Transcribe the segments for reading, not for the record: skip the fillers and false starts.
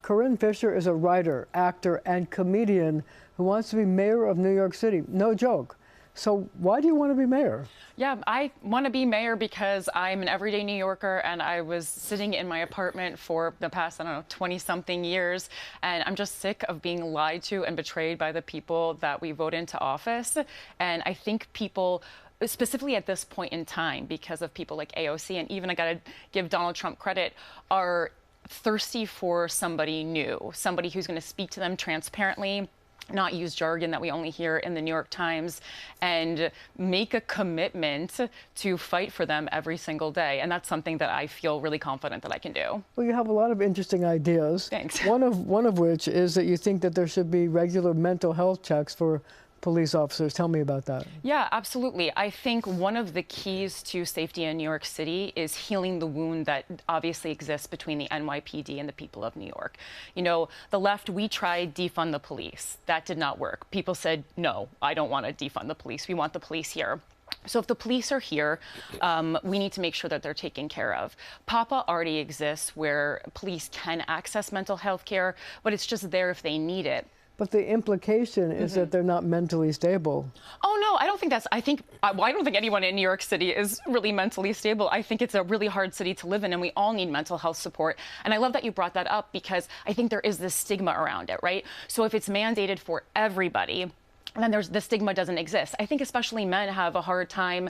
Corinne Fisher is a writer, actor, and comedian who wants to be mayor of New York City. No joke. So why do you want to be mayor? Yeah, I want to be mayor because I'm an everyday New Yorker, and I was sitting in my apartment for the past, 20-something years, and I'm just sick of being lied to and betrayed by the people that we vote into office. And I think people, specifically at this point in time, because of people like AOC, and even I got to give Donald Trump credit, are thirsty for somebody new, somebody who's going to speak to them transparently, not use jargon that we only hear in the New York Times, and make a commitment to fight for them every single day. And that's something that I feel really confident that I can do. Well, you have a lot of interesting ideas. Thanks. One of which is that you think that there should be regular mental health checks for police officers. Tell me about that. Yeah, absolutely. I think one of the keys to safety in New York City is healing the wound that obviously exists between the NYPD and the people of New York. You know, the left, we tried defund the police. That did not work. People said, no, I don't want to defund the police. We want the police here. So if the police are here, we need to make sure that they're taken care of. PAPA already exists where police can access mental health care, but it's just there if they need it. But the implication is that they're not mentally stable. Oh, no, I don't think that's, I don't think anyone in New York City is really mentally stable. I think it's a really hard city to live in, and we all need mental health support. And I love that you brought that up, because I think there is this stigma around it, right? So if it's mandated for everybody, then the stigma doesn't exist. I think especially men have a hard time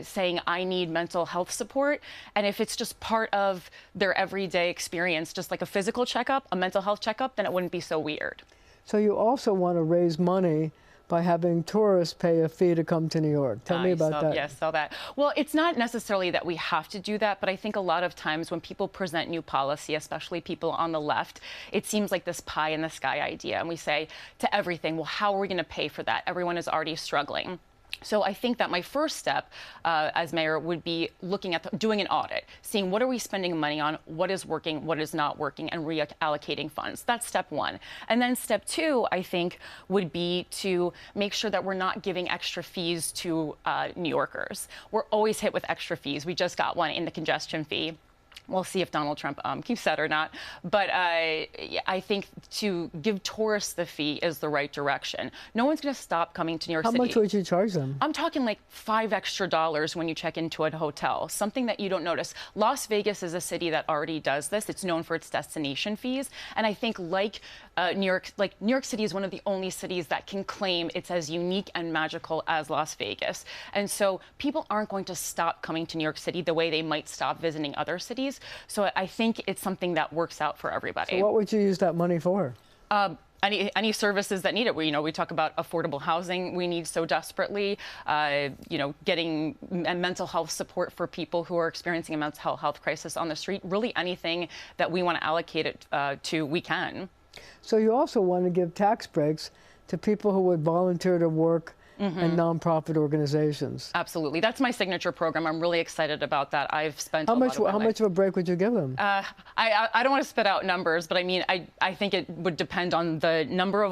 saying, I need mental health support. And if it's just part of their everyday experience, just like a physical checkup, a mental health checkup, then it wouldn't be so weird. So you also want to raise money by having tourists pay a fee to come to New York. Tell me about that. Yes, saw that. Well, it's not necessarily that we have to do that, but I think a lot of times when people present new policy, especially people on the left, it seems like this pie in the sky idea. And we say to everything, well, how are we going to pay for that? Everyone is already struggling. So I think that my first step as mayor would be looking at doing an audit, seeing what are we spending money on, what is working, what is not working, and reallocating funds. That's step one. And then step two, I think, would be to make sure that we're not giving extra fees to New Yorkers. We're always hit with extra fees. We just got one in the congestion fee. We'll see if Donald Trump keeps that or not. But I think to give tourists the fee is the right direction. No one's going to stop coming to New York City. How much would you charge them? I'm talking like $5 extra when you check into a hotel, something that you don't notice. Las Vegas is a city that already does this. It's known for its destination fees. And I think like New York City is one of the only cities that can claim it's as unique and magical as Las Vegas. And so people aren't going to stop coming to New York City the way they might stop visiting other cities. So I think it's something that works out for everybody. So what would you use that money for? Any services that need it. We talk about affordable housing we need so desperately, getting mental health support for people who are experiencing a mental health crisis on the street. Really anything that we want to allocate it to, we can. So you also want to give tax breaks to people who would volunteer to work in nonprofit organizations. Absolutely. That's my signature program. I'm really excited about that. I've spent how much of a break would you give them? I don't want to spit out numbers, but I mean, I think it would depend on the number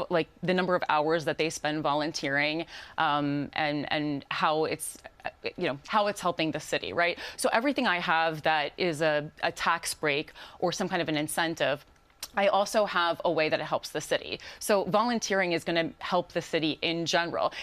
of hours that they spend volunteering, and how it's how it's helping the city, right? So everything I have that is a tax break or some kind of an incentive, I also have a way that it helps the city. So volunteering is going to help the city in general.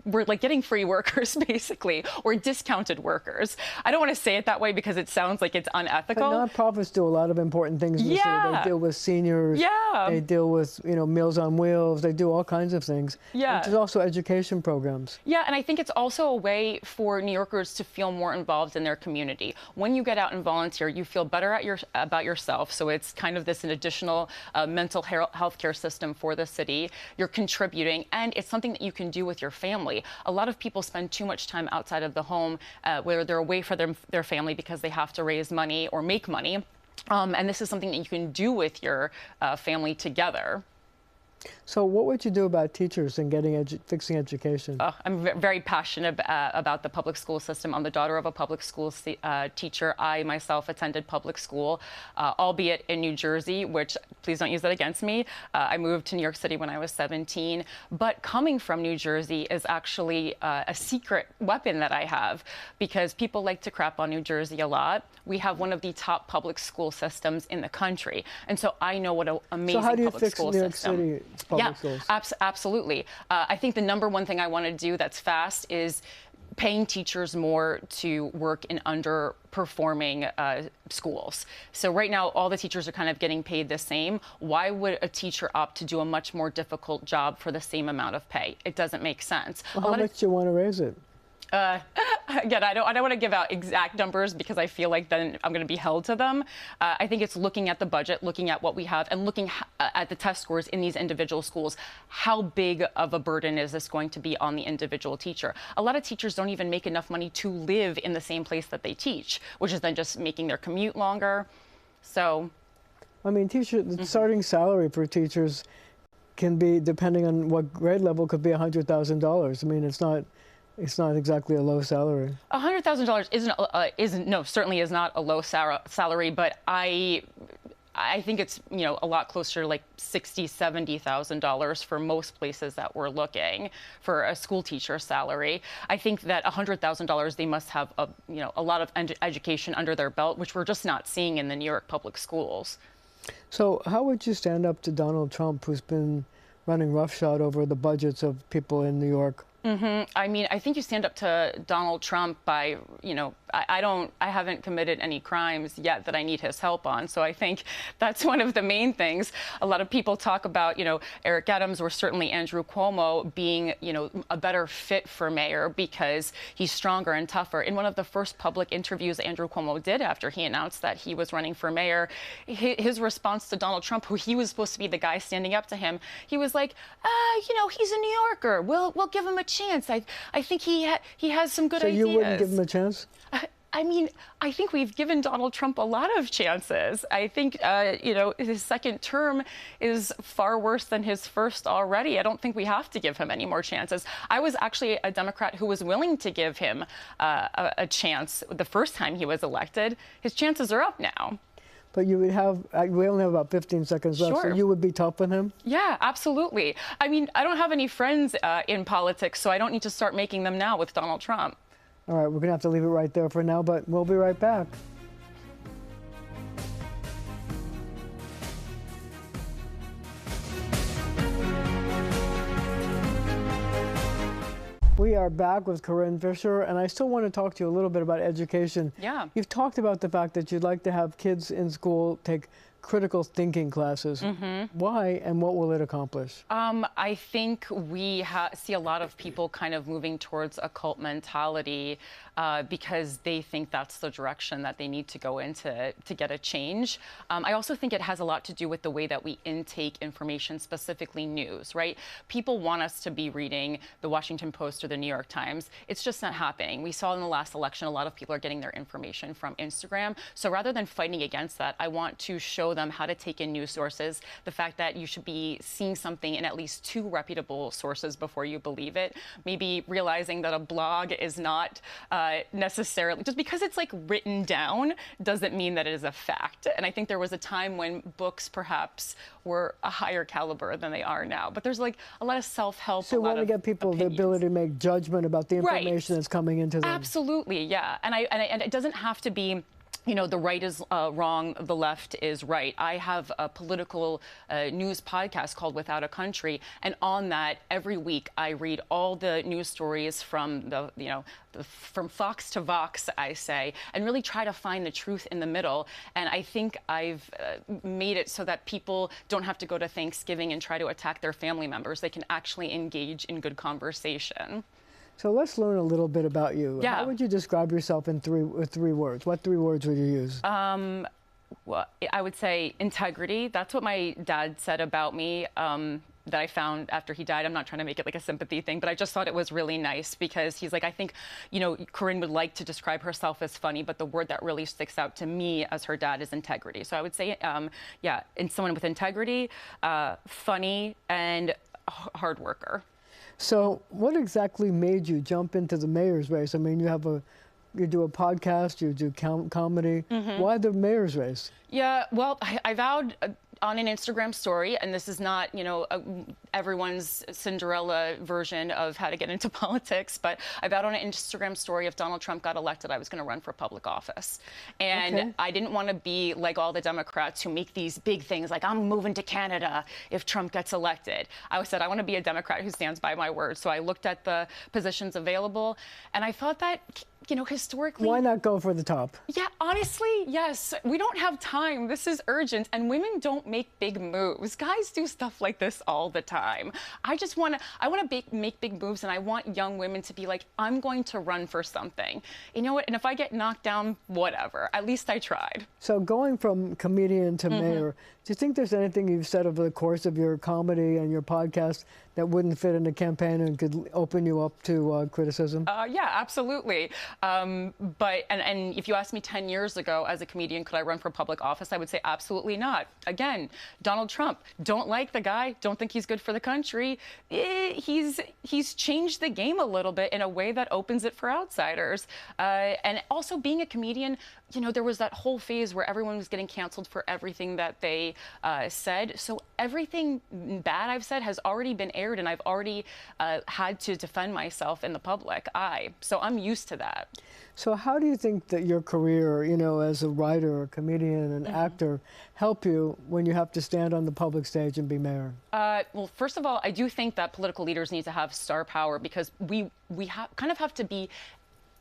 We're like getting free workers basically, or discounted workers. I don't want to say it that way because it sounds like it's unethical. But nonprofits do a lot of important things in the city. They deal with seniors. Yeah. They deal with Meals on Wheels. They do all kinds of things. Yeah. And there's also education programs. Yeah, and I think it's also a way for New Yorkers to feel more involved in their community. When you get out and volunteer, you feel better about yourself. So it's kind of an additional mental health care system for the city. You're contributing, and it's something that you can do with your family. A lot of people spend too much time outside of the home where they're away from their family because they have to raise money or make money. And this is something that you can do with your family together. So what would you do about teachers and fixing education? I'm very passionate about the public school system. I'm the daughter of a public school teacher. I myself attended public school, albeit in New Jersey, which please don't use that against me. I moved to New York City when I was 17. But coming from New Jersey is actually a secret weapon that I have, because people like to crap on New Jersey a lot. We have one of the top public school systems in the country. And so I know what an amazing public school system. So how do you fix New York City public schools? Absolutely. I think the number one thing I want to do that's fast is paying teachers more to work in underperforming schools. So right now, all the teachers are kind of getting paid the same. Why would a teacher opt to do a much more difficult job for the same amount of pay? It doesn't make sense. Well, how much do you want to raise it? Again, I don't want to give out exact numbers because I feel like then I'm going to be held to them. I think it's looking at the budget, looking at what we have, and looking at the test scores in these individual schools. How big of a burden is this going to be on the individual teacher? A lot of teachers don't even make enough money to live in the same place that they teach, which is then just making their commute longer. So, I mean, the starting salary for teachers can be, depending on what grade level, could be $100,000. I mean, it's not exactly a low salary. $100,000 certainly is not a low salary, but I think it's, a lot closer to like $60,000, $70,000 for most places that we're looking for a school teacher salary. I think that $100,000, they must have a lot of education under their belt, which we're just not seeing in the New York public schools. So how would you stand up to Donald Trump, who's been running roughshod over the budgets of people in New York? I mean, I think you stand up to Donald Trump by, I haven't committed any crimes yet that I need his help on. So I think that's one of the main things. A lot of people talk about, Eric Adams or certainly Andrew Cuomo being, a better fit for mayor because he's stronger and tougher. In one of the first public interviews Andrew Cuomo did after he announced that he was running for mayor, his response to Donald Trump, who he was supposed to be the guy standing up to him, he was like, he's a New Yorker. We'll give him a chance. I think he has some good ideas. So you wouldn't give him a chance? I mean, I think we've given Donald Trump a lot of chances. I think, his second term is far worse than his first already. I don't think we have to give him any more chances. I was actually a Democrat who was willing to give him a chance the first time he was elected. His chances are up now. But you would have, we only have about 15 seconds left, Sure. So you would be tough on him? Yeah, absolutely. I mean, I don't have any friends in politics, so I don't need to start making them now with Donald Trump. All right, we're going to have to leave it right there for now, but we'll be right back. We are back with Corinne Fisher, and I still want to talk to you a little bit about education. Yeah. You've talked about the fact that you'd like to have kids in school take critical thinking classes. Why, and what will it accomplish? I think we see a lot of people kind of moving towards a cult mentality because they think that's the direction that they need to go into to get a change. I also think it has a lot to do with the way that we intake information, specifically news, right? People want us to be reading the Washington Post or the New York Times. It's just not happening. We saw in the last election, a lot of people are getting their information from Instagram. So rather than fighting against that, I want to show them how to take in news sources, the fact that you should be seeing something in at least 2 reputable sources before you believe it, maybe realizing that a blog is not necessarily, just because it's like written down doesn't mean that it is a fact. And I think there was a time when books perhaps were a higher caliber than they are now. But there's like a lot of self-help. So you want to get people the ability to make judgment about the information that's coming into them. Absolutely, yeah. And it doesn't have to be, the right is wrong, the left is right. I have a political news podcast called Without a Country, and on that, every week I read all the news stories from from Fox to Vox, I say, and really try to find the truth in the middle. And I think I've made it so that people don't have to go to Thanksgiving and try to attack their family members. They can actually engage in good conversation. So let's learn a little bit about you. Yeah. How would you describe yourself in three words? What 3 words would you use? Well, I would say integrity. That's what my dad said about me. that I found after he died. I'm not trying to make it like a sympathy thing, but I just thought it was really nice because he's like, I think, Corinne would like to describe herself as funny, but the word that really sticks out to me as her dad is integrity. So I would say, and someone with integrity, funny, and hard worker. So what exactly made you jump into the mayor's race? I mean, you do a podcast, you do comedy. Why the mayor's race? Yeah, well, I vowed on an Instagram story, and this is not, everyone's Cinderella version of how to get into politics, but I vowed on an Instagram story if Donald Trump got elected, I was going to run for public office. And I didn't want to be like all the Democrats who make these big things like, I'm moving to Canada if Trump gets elected. I said, I want to be a Democrat who stands by my word. So I looked at the positions available, and I thought that, historically... Why not go for the top? Yeah, honestly, yes. We don't have time. This is urgent. And women don't make big moves. Guys do stuff like this all the time. I want to make big moves, and I want young women to be like, I'm going to run for something. You know what? And if I get knocked down, whatever. At least I tried. So going from comedian to mayor, do you think there's anything you've said over the course of your comedy and your podcast that wouldn't fit in a campaign and could open you up to criticism? Yeah, absolutely. But if you asked me 10 years ago as a comedian, could I run for public office? I would say absolutely not. Again, Donald Trump, don't like the guy, don't think he's good for the country. He's changed the game a little bit in a way that opens it for outsiders. And also being a comedian, there was that whole phase where everyone was getting canceled for everything that they said. So everything bad I've said has already been aired, and I've already had to defend myself in the public eye. So I'm used to that. So how do you think that your career, as a writer, a comedian, an actor, help you when you have to stand on the public stage and be mayor? Well, first of all, I do think that political leaders need to have star power because we kind of have to be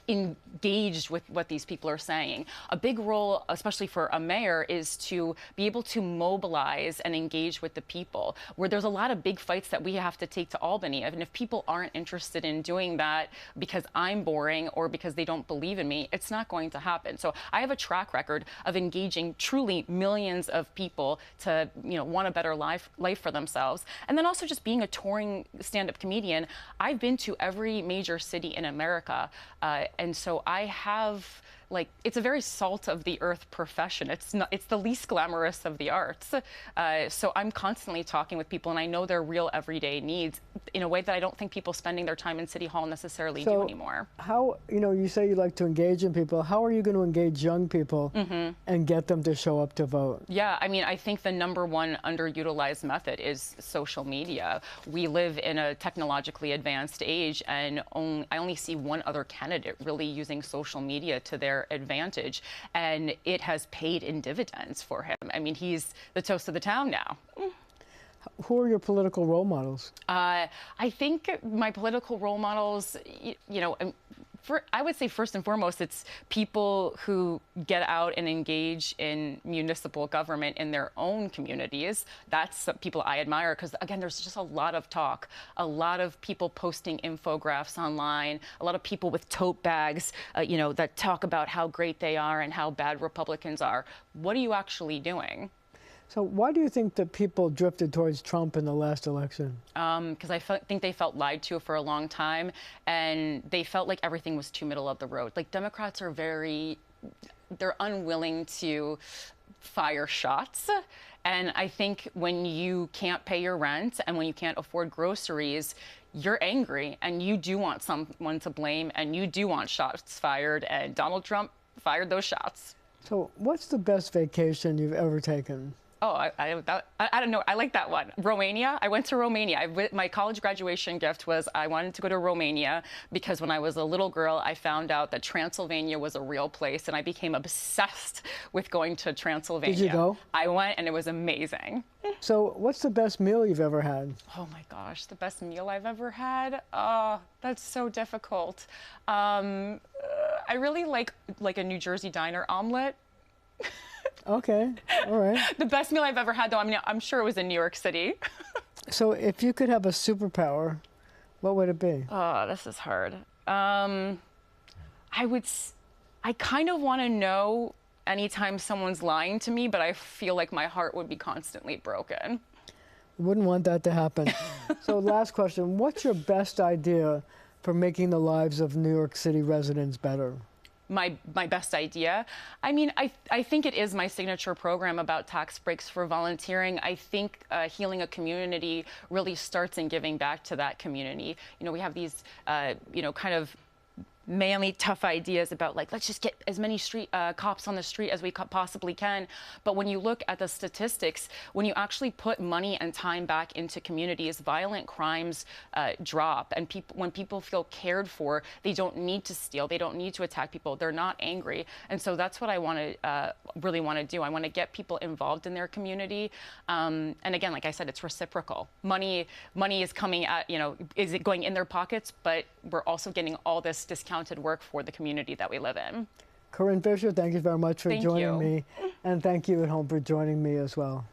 engaged with what these people are saying. A big role, especially for a mayor, is to be able to mobilize and engage with the people, where there's a lot of big fights that we have to take to Albany. And if people aren't interested in doing that because I'm boring or because they don't believe in me, it's not going to happen. So I have a track record of engaging truly millions of people to, want a better life for themselves. And then also just being a touring stand-up comedian, I've been to every major city in America. And so I have, it's a very salt of the earth profession. It's the least glamorous of the arts. So I'm constantly talking with people, and I know their real everyday needs in a way that I don't think people spending their time in City Hall necessarily do anymore. How, you say you like to engage in people. How are you going to engage young people and get them to show up to vote? Yeah, I think the number one underutilized method is social media. We live in a technologically advanced age, and I only see one other candidate really using social media to their advantage, and it has paid in dividends for him. He's the toast of the town now. Who are your political role models? I think my political role models, I would say first and foremost, it's people who get out and engage in municipal government in their own communities. That's people I admire because, again, there's just a lot of talk, a lot of people posting infographics online, a lot of people with tote bags, that talk about how great they are and how bad Republicans are. What are you actually doing? So why do you think that people drifted towards Trump in the last election? Because I think they felt lied to for a long time, and they felt like everything was too middle of the road. Democrats are they're unwilling to fire shots. And I think when you can't pay your rent and when you can't afford groceries, you're angry and you do want someone to blame and you do want shots fired, and Donald Trump fired those shots. So what's the best vacation you've ever taken? Oh, I don't know. I like that one. Romania. I went to Romania. My college graduation gift was I wanted to go to Romania because when I was a little girl, I found out that Transylvania was a real place, and I became obsessed with going to Transylvania. Did you go? I went, and it was amazing. So what's the best meal you've ever had? Oh, my gosh. The best meal I've ever had? Oh, that's so difficult. I really like a New Jersey diner omelet. Okay, all right. The best meal I've ever had, though, I'm sure it was in New York City. So if you could have a superpower, what would it be? Oh, this is hard. I kind of want to know anytime someone's lying to me, but I feel like my heart would be constantly broken. Wouldn't want that to happen. So last question, what's your best idea for making the lives of New York City residents better? My best idea? I mean, I think it is my signature program about tax breaks for volunteering. I think healing a community really starts in giving back to that community. You know, we have these, you know, kind of manly, tough ideas about, like, let's just get as many cops on the street as we possibly can. But when you look at the statistics, when you actually put money and time back into communities, violent crimes drop. And when people feel cared for, they don't need to steal. They don't need to attack people. They're not angry. And so that's what I want to really want to do. I want to get people involved in their community. And again, like I said, it's reciprocal. Money is coming at, you know, is it going in their pockets? But we're also getting all this discounted work for the community that we live in. Corinne Fisher, thank you very much for joining me. And thank you at home for joining me as well.